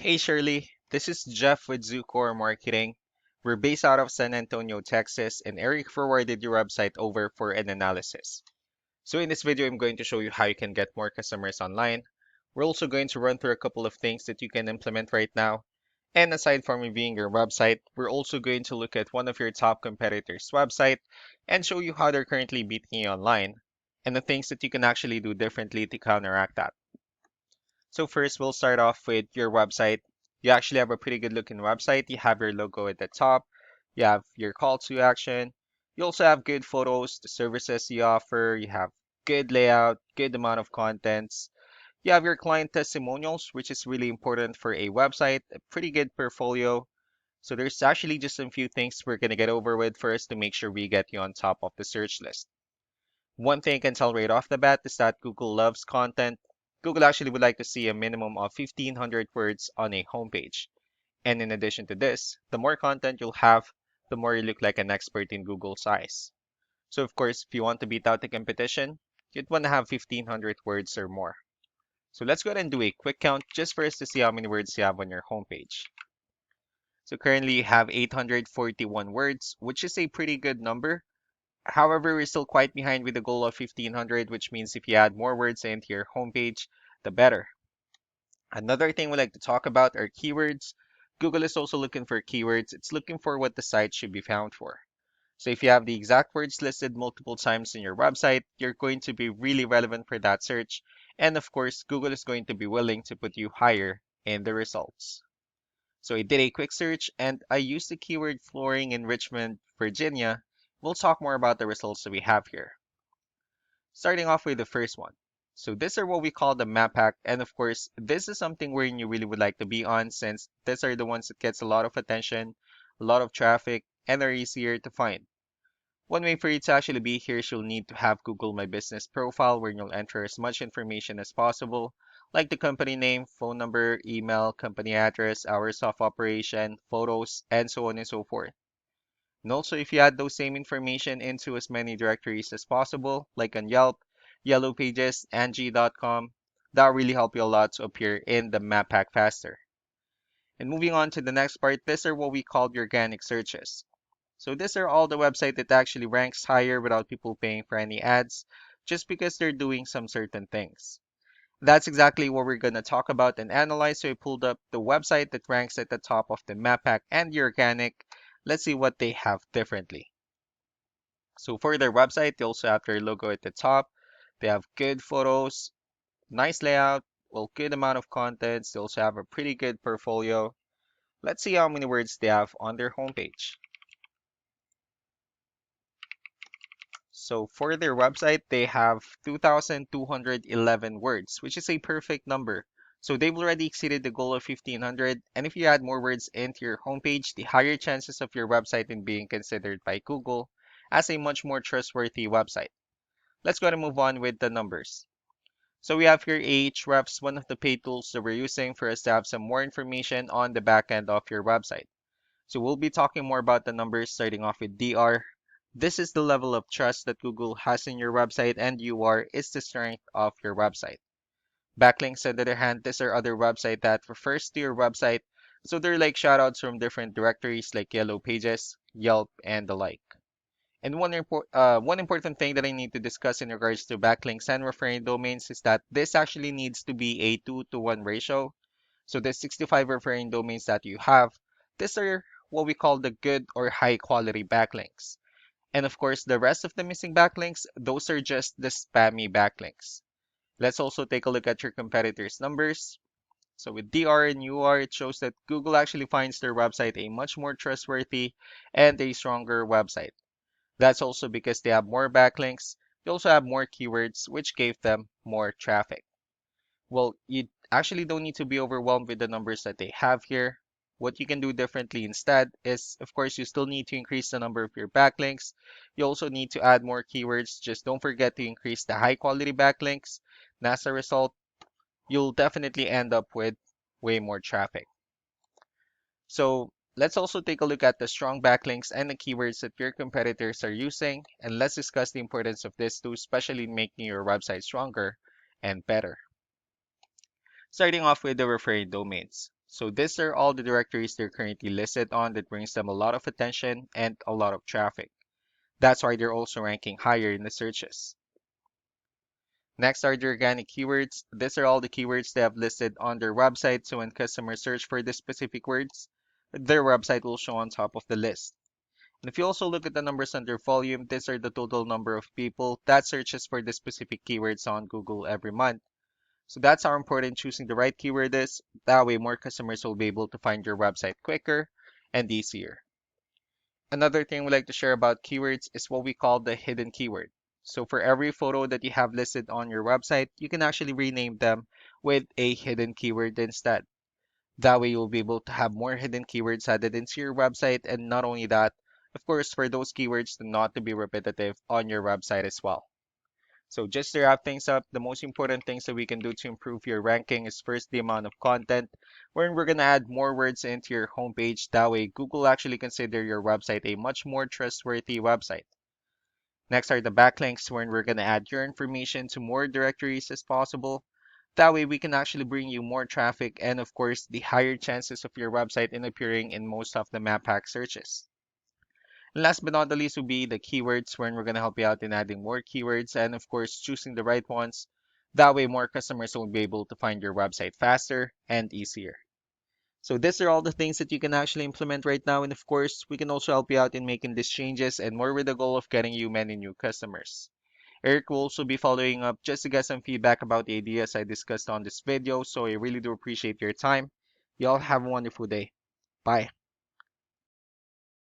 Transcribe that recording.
Hey Shirley, this is Jeff with Zucore Marketing. We're based out of San Antonio, Texas, and Eric forwarded your website over for an analysis. So in this video, I'm going to show you how you can get more customers online. We're also going to run through a couple of things that you can implement right now. And aside from reviewing your website, we're also going to look at one of your top competitors' website and show you how they're currently beating you online and the things that you can actually do differently to counteract that. So first, we'll start off with your website. You actually have a pretty good looking website. You have your logo at the top. You have your call to action. You also have good photos, the services you offer. You have good layout, good amount of contents. You have your client testimonials, which is really important for a website, a pretty good portfolio. So there's actually just a few things we're going to get over with first to make sure we get you on top of the search list. One thing I can tell right off the bat is that Google loves content. Google actually would like to see a minimum of 1,500 words on a homepage. And in addition to this, the more content you'll have, the more you look like an expert in Google's eyes. So of course, if you want to beat out the competition, you'd want to have 1,500 words or more. So let's go ahead and do a quick count just for us to see how many words you have on your homepage. So currently you have 841 words, which is a pretty good number. However, we're still quite behind with the goal of 1,500, which means if you add more words into your homepage, the better. Another thing we like to talk about are keywords. Google is also looking for keywords. It's looking for what the site should be found for. So if you have the exact words listed multiple times in your website, you're going to be really relevant for that search. And of course, Google is going to be willing to put you higher in the results. So I did a quick search and I used the keyword flooring in Richmond, Virginia. We'll talk more about the results that we have here. Starting off with the first one. So these are what we call the map hack. And of course, this is something where you really would like to be on since these are the ones that gets a lot of attention, a lot of traffic, and are easier to find. One way for you to actually be here is you'll need to have Google My Business profile where you'll enter as much information as possible, like the company name, phone number, email, company address, hours of operation, photos, and so on and so forth. And also, if you add those same information into as many directories as possible, like on Yelp, Yellow Pages, Angie.com, that'll really help you a lot to appear in the map pack faster. And moving on to the next part, these are what we call the organic searches. So these are all the website that actually ranks higher without people paying for any ads, just because they're doing some certain things. That's exactly what we're going to talk about and analyze. So I pulled up the website that ranks at the top of the map pack and the organic. Let's see what they have differently. So for their website, they also have their logo at the top. They have good photos, nice layout, well, good amount of contents. They also have a pretty good portfolio. Let's see how many words they have on their homepage. So for their website, they have 2,211 words, which is a perfect number. So they've already exceeded the goal of 1,500. And if you add more words into your homepage, the higher chances of your website in being considered by Google as a much more trustworthy website. Let's go and move on with the numbers. So we have here Ahrefs, one of the paid tools that we're using for us to have some more information on the back end of your website. So we'll be talking more about the numbers starting off with DR. This is the level of trust that Google has in your website, and UR is the strength of your website. Backlinks, on the other hand, these are other website that refers to your website. So they're like shoutouts from different directories like Yellow Pages, Yelp, and the like. And one important thing that I need to discuss in regards to backlinks and referring domains is that this actually needs to be a 2-to-1 ratio. So the 65 referring domains that you have, these are what we call the good or high quality backlinks. And of course, the rest of the missing backlinks, those are just the spammy backlinks. Let's also take a look at your competitors' numbers. So with DR and UR, it shows that Google actually finds their website a much more trustworthy and a stronger website. That's also because they have more backlinks. They also have more keywords, which gave them more traffic. Well, you actually don't need to be overwhelmed with the numbers that they have here. What you can do differently instead is, of course, you still need to increase the number of your backlinks. You also need to add more keywords. Just don't forget to increase the high quality backlinks. And as a result, you'll definitely end up with way more traffic. So let's also take a look at the strong backlinks and the keywords that your competitors are using. And let's discuss the importance of this too, especially in making your website stronger and better. Starting off with the referring domains. So these are all the directories they're currently listed on that brings them a lot of attention and a lot of traffic. That's why they're also ranking higher in the searches. Next are the organic keywords. These are all the keywords they have listed on their website, so when customers search for the specific words, their website will show on top of the list. And if you also look at the numbers under volume, these are the total number of people that searches for the specific keywords on Google every month. So that's how important choosing the right keyword is. That way more customers will be able to find your website quicker and easier. Another thing we like to share about keywords is what we call the hidden keyword. So for every photo that you have listed on your website, you can actually rename them with a hidden keyword instead. That way you'll be able to have more hidden keywords added into your website, and not only that, of course, for those keywords to not to be repetitive on your website as well. So just to wrap things up, the most important things that we can do to improve your ranking is first the amount of content, wherein we're going to add more words into your homepage. That way Google actually consider your website a much more trustworthy website. Next are the backlinks, wherein we're going to add your information to more directories as possible. That way we can actually bring you more traffic and of course the higher chances of your website in appearing in most of the map hack searches. And last but not the least will be the keywords, wherein we're going to help you out in adding more keywords and of course choosing the right ones. That way more customers will be able to find your website faster and easier. So these are all the things that you can actually implement right now, and of course we can also help you out in making these changes and more with the goal of getting you many new customers. Eric will also be following up just to get some feedback about the ideas I discussed on this video, so I really do appreciate your time. Y'all have a wonderful day. Bye.